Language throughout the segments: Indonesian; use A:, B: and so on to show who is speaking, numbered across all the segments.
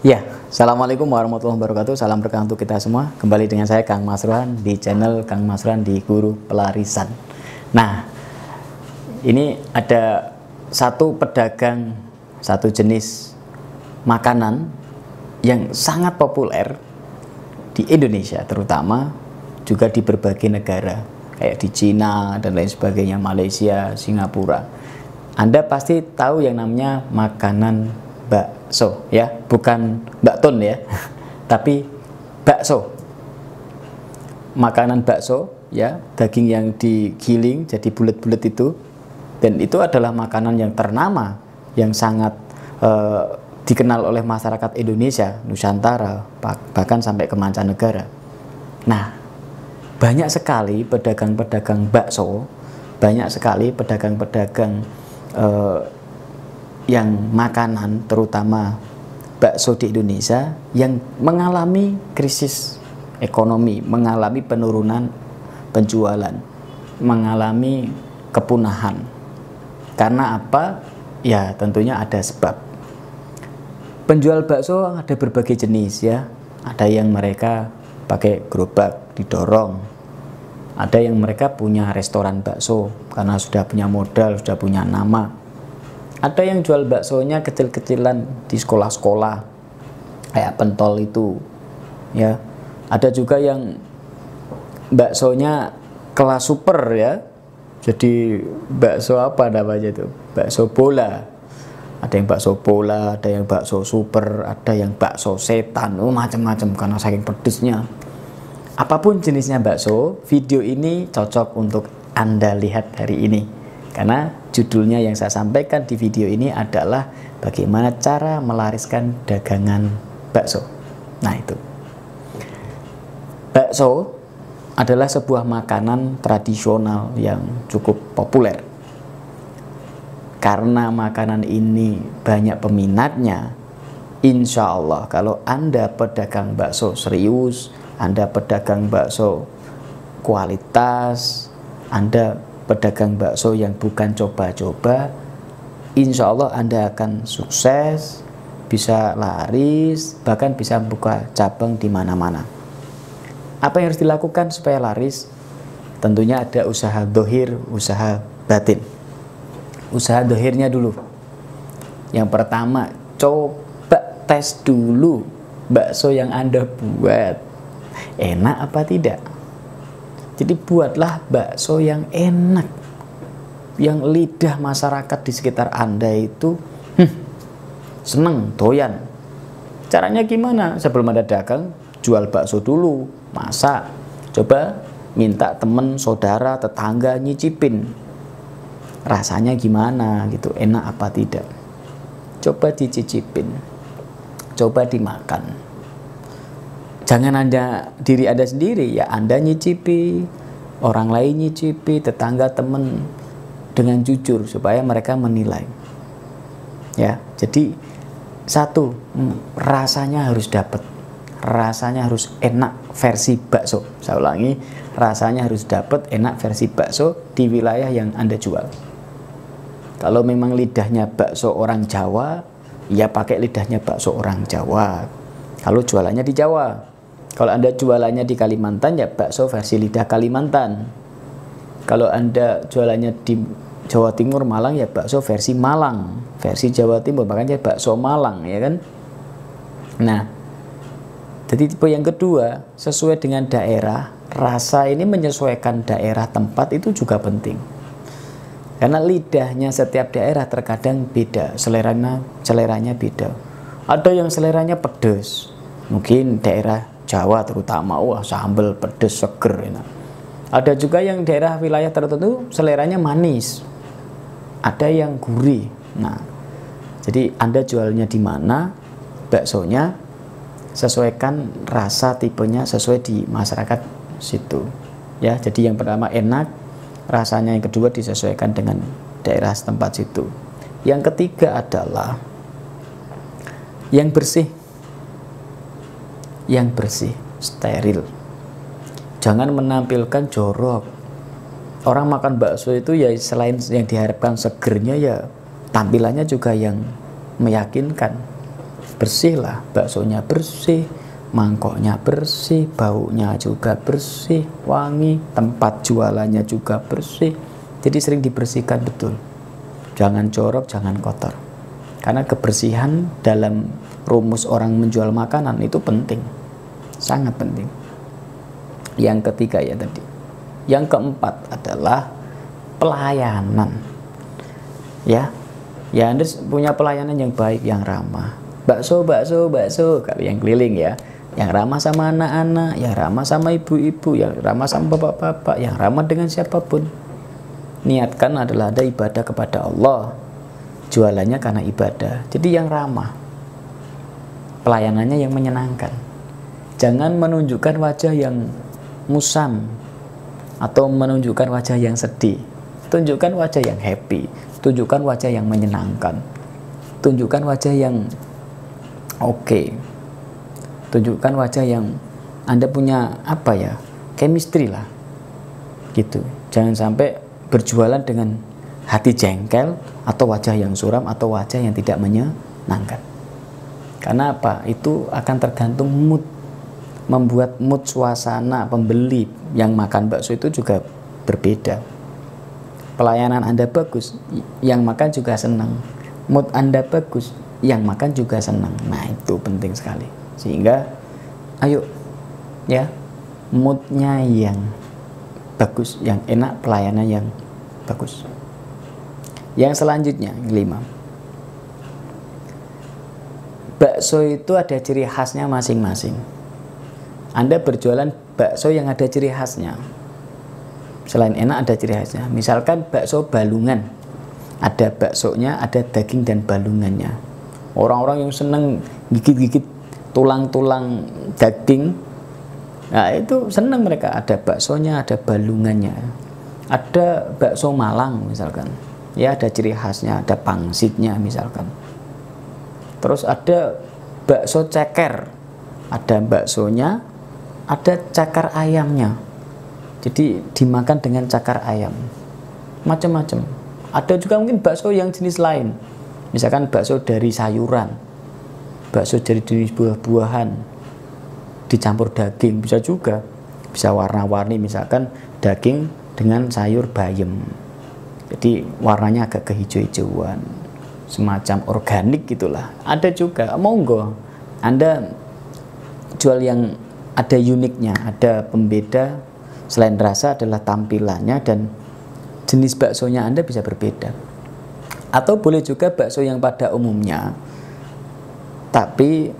A: Ya, Assalamualaikum warahmatullahi wabarakatuh. Salam berkah untuk kita semua. Kembali dengan saya Kang Masruhan di channel Kang Masruhan di Guru Pelarisan. Nah, ini ada satu pedagang, satu jenis makanan yang sangat populer di Indonesia, terutama juga di berbagai negara, kayak di Cina dan lain sebagainya, Malaysia, Singapura. Anda pasti tahu yang namanya makanan bakso, ya, bukan bakton ya, tapi bakso. Makanan bakso, ya, daging yang digiling jadi bulat-bulat itu, dan itu adalah makanan yang ternama, yang sangat dikenal oleh masyarakat Indonesia, Nusantara, bahkan sampai ke mancanegara. Nah, banyak sekali pedagang-pedagang bakso, banyak sekali pedagang-pedagang yang makanan, terutama bakso di Indonesia, yang mengalami krisis ekonomi, mengalami penurunan penjualan, mengalami kepunahan. Karena apa? Ya, tentunya ada sebab. Penjual bakso ada berbagai jenis, ya. Ada yang mereka pakai gerobak didorong, ada yang mereka punya restoran bakso karena sudah punya modal, sudah punya nama. Ada yang jual baksonya kecil-kecilan di sekolah-sekolah, kayak pentol itu, ya. Ada juga yang baksonya kelas super, ya. Jadi bakso apa namanya itu? Bakso bola. Ada yang bakso bola, ada yang bakso super, ada yang bakso setan, macam-macam karena saking pedesnya. Apapun jenisnya bakso, video ini cocok untuk Anda lihat hari ini. Karena judulnya yang saya sampaikan di video ini adalah bagaimana cara melariskan dagangan bakso. Nah, itu. Bakso adalah sebuah makanan tradisional yang cukup populer. Karena makanan ini banyak peminatnya, insya Allah kalau Anda pedagang bakso serius, Anda pedagang bakso kualitas, Anda pedagang bakso yang bukan coba-coba, insya Allah Anda akan sukses, bisa laris, bahkan bisa buka cabang di mana-mana. Apa yang harus dilakukan supaya laris? Tentunya ada usaha dohir, usaha batin. Usaha dohirnya dulu. Yang pertama, coba tes dulu bakso yang Anda buat, enak apa tidak. Jadi buatlah bakso yang enak, yang lidah masyarakat di sekitar Anda itu seneng, doyan. Caranya gimana? Sebelum Anda dagang, jual bakso dulu, masak. Coba minta teman, saudara, tetangga nyicipin. Rasanya gimana gitu, enak apa tidak. Coba dicicipin, coba dimakan. Jangan diri Anda sendiri, ya Anda nyicipi, orang lain nyicipi, tetangga, teman, dengan jujur supaya mereka menilai. Ya, jadi satu, rasanya harus dapat, rasanya harus enak versi bakso. Saya ulangi, rasanya harus dapat enak versi bakso di wilayah yang Anda jual. Kalau memang lidahnya bakso orang Jawa, ya pakai lidahnya bakso orang Jawa. Kalau jualannya di Jawa. Kalau Anda jualannya di Kalimantan, ya bakso versi lidah Kalimantan. Kalau Anda jualannya di Jawa Timur, Malang, ya bakso versi Malang, versi Jawa Timur, makanya bakso Malang, ya kan? Nah, jadi tipe yang kedua, sesuai dengan daerah, rasa ini menyesuaikan daerah tempat itu juga penting. Karena lidahnya setiap daerah terkadang beda, seleranya beda. Ada yang seleranya pedas, mungkin daerah Jawa terutama, wah sambal pedas seger enak. Ada juga yang daerah wilayah tertentu seleranya manis, ada yang gurih. Nah, jadi Anda jualnya di mana, baksonya sesuaikan rasa tipenya sesuai di masyarakat situ. Ya, jadi yang pertama enak, rasanya yang kedua disesuaikan dengan daerah setempat situ. Yang ketiga adalah yang bersih. Yang bersih, steril. Jangan menampilkan jorok. Orang makan bakso itu ya selain yang diharapkan segernya, ya tampilannya juga yang meyakinkan. bersih lah, baksonya bersih, mangkoknya bersih, baunya juga bersih, wangi, tempat jualannya juga bersih. Jadi sering dibersihkan betul. Jangan jorok, jangan kotor. Karena kebersihan dalam rumus orang menjual makanan itu penting, sangat penting. Yang ketiga ya tadi. Yang keempat adalah pelayanan. Ya, Anda punya pelayanan yang baik, yang ramah. Bakso, kalau yang keliling ya, yang ramah sama anak-anak, yang ramah sama ibu-ibu, yang ramah sama bapak-bapak, yang ramah dengan siapapun. Niatkan adalah ada ibadah kepada Allah, jualannya karena ibadah. Jadi yang ramah, pelayanannya yang menyenangkan. Jangan menunjukkan wajah yang musam atau menunjukkan wajah yang sedih. Tunjukkan wajah yang happy, tunjukkan wajah yang menyenangkan, tunjukkan wajah yang oke. Tunjukkan wajah yang Anda punya chemistry lah, gitu. Jangan sampai berjualan dengan hati jengkel atau wajah yang suram atau wajah yang tidak menyenangkan. Karena apa? Itu akan tergantung mood, membuat mood suasana pembeli yang makan bakso itu juga berbeda. Pelayanan Anda bagus, yang makan juga senang. Mood Anda bagus, yang makan juga senang. Nah, itu penting sekali. Sehingga ayo ya, moodnya yang bagus, yang enak, pelayanan yang bagus. Yang selanjutnya, 5. Bakso itu ada ciri khasnya masing-masing. Anda berjualan bakso yang ada ciri khasnya. Selain enak ada ciri khasnya. Misalkan bakso balungan, ada baksonya, ada daging dan balungannya. Orang-orang yang seneng gigit-gigit tulang-tulang daging, nah itu seneng mereka. Ada baksonya, ada balungannya. Ada bakso Malang misalkan, ya ada ciri khasnya, ada pangsitnya misalkan. Terus ada bakso ceker, ada baksonya, ada cakar ayamnya. Jadi dimakan dengan cakar ayam, macam-macam. Ada juga mungkin bakso yang jenis lain, misalkan bakso dari sayuran, bakso dari jenis buah-buahan dicampur daging, bisa juga. Bisa warna-warni, misalkan daging dengan sayur bayam, jadi warnanya agak kehijau-hijauan, semacam organik gitulah. Ada juga, monggo Anda jual yang ada uniknya, ada pembeda. Selain rasa adalah tampilannya dan jenis baksonya Anda bisa berbeda. Atau boleh juga bakso yang pada umumnya, tapi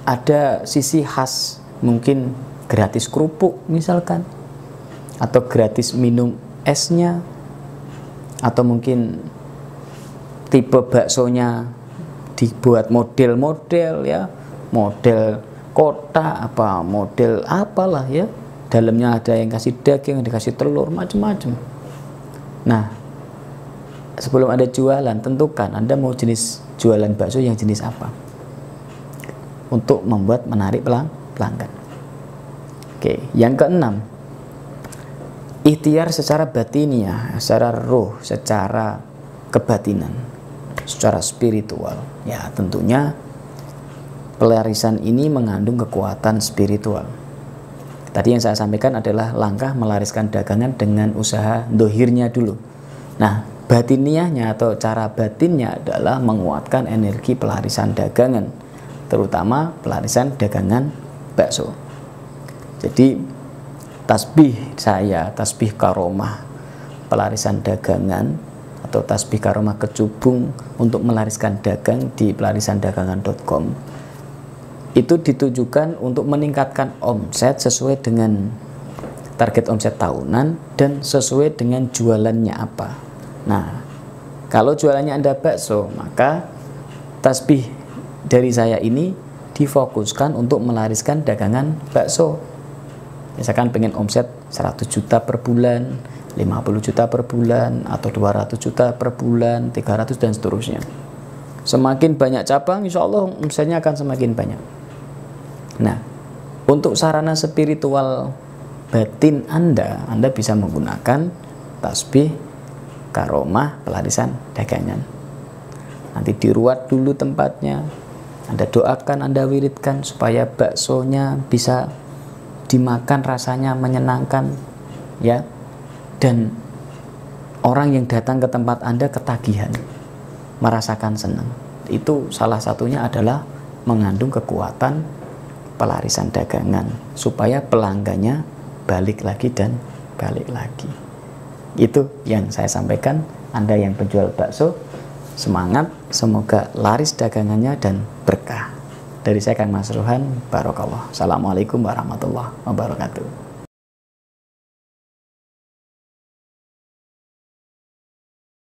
A: ada sisi khas, mungkin gratis kerupuk misalkan, atau gratis minum esnya, atau mungkin tipe baksonya dibuat model-model ya, model kotak apa, model apalah ya. Dalamnya ada yang kasih daging, yang dikasih telur, macam-macam. Nah, sebelum Anda jualan, tentukan Anda mau jenis jualan bakso yang jenis apa, untuk membuat menarik pelanggan. Oke, yang keenam, ikhtiar secara batiniah, secara roh, secara kebatinan, secara spiritual. Ya, tentunya pelarisan ini mengandung kekuatan spiritual. Tadi yang saya sampaikan adalah langkah melariskan dagangan dengan usaha dohirnya dulu. Nah, batiniahnya atau cara batinnya adalah menguatkan energi pelarisan dagangan, terutama pelarisan dagangan bakso. Jadi tasbih saya, tasbih karomah pelarisan dagangan atau tasbih karomah kecubung untuk melariskan dagang di pelarisandagangan.com itu ditujukan untuk meningkatkan omset sesuai dengan target omset tahunan dan sesuai dengan jualannya apa. Nah, kalau jualannya Anda bakso, maka tasbih dari saya ini difokuskan untuk melariskan dagangan bakso. Misalkan pengen omset 100 juta per bulan, 50 juta per bulan, atau 200 juta per bulan, 300 dan seterusnya. Semakin banyak cabang, insya Allah omsetnya akan semakin banyak. Nah, untuk sarana spiritual batin Anda bisa menggunakan tasbih karomah pelarisan dagangan. Nanti diruat dulu tempatnya, Anda doakan, Anda wiridkan supaya baksonya bisa dimakan, rasanya menyenangkan, ya. Dan orang yang datang ke tempat Anda ketagihan, merasakan senang. Itu salah satunya adalah mengandung kekuatan pelarisan dagangan supaya pelanggannya balik lagi dan balik lagi. Itu yang saya sampaikan. Anda yang penjual bakso, semangat, semoga laris dagangannya dan berkah. Dari saya Kang Mas Ruhan, Barokallah. Assalamualaikum warahmatullahi wabarakatuh.